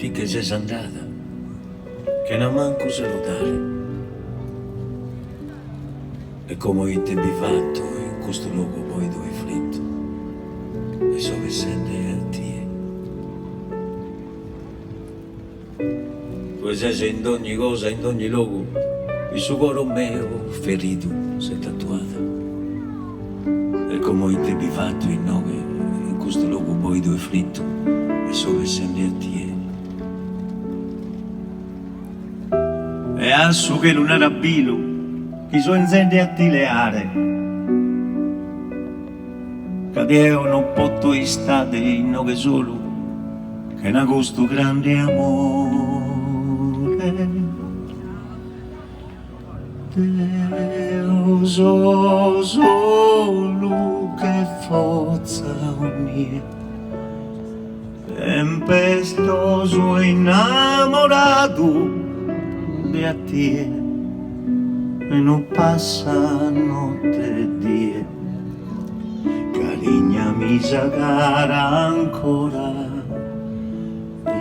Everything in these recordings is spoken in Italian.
di che sei andata, che non manco salutare. E come ti hai fatto in questo luogo poi dove hai fritto, e so che senti a te. Tu sei in ogni cosa, in ogni luogo, il suo cuore mio ferito si è tatuato. E come ti hai fatto in nome, in questo luogo poi dove hai fritto, e so che senti a te. E asso che non era bilo, chi so insendi a tileare, che Dio non potto istate in nove solo, che è questo grande amore. Dio so solo che forza mia, tempestoso innamorato di a te, e non passa notte die, carigna mi cara ancora,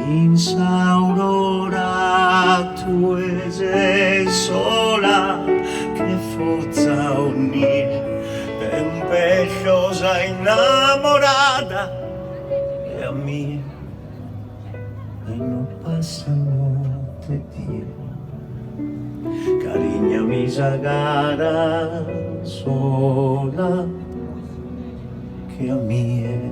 in s'aurora tu sei sola, che forza unire, tempestosa innamorata, e a me, e non passa notte die. Carigna mi cara sola che a mie.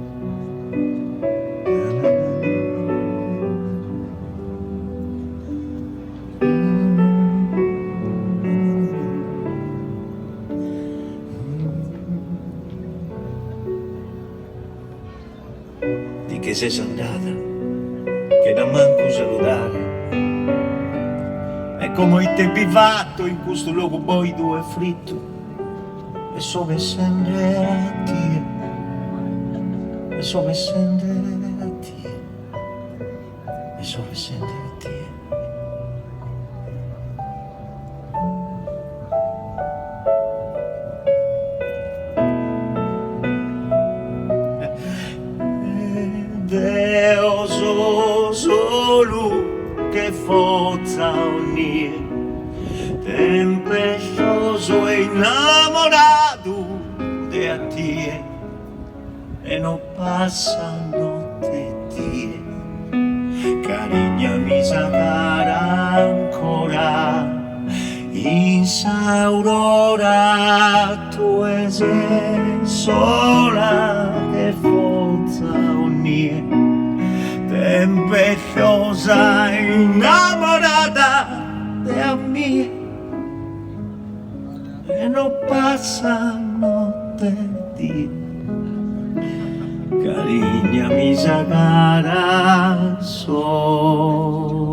Di che sei andata, che non manco salutare. E come ti hai fatto in questo luogo poi dove è fritto, e so che sempre a te, e so che sempre a te, e so che sempre a te. Dio so solo che forza unire, tempestoso e innamorato di a te, e non passa notte die, carigna mi cara ancora, in s'aurora tu sei sola che forza unire, tempestosa innamorata di a me, e non passa notte di, carigna mi cara sola.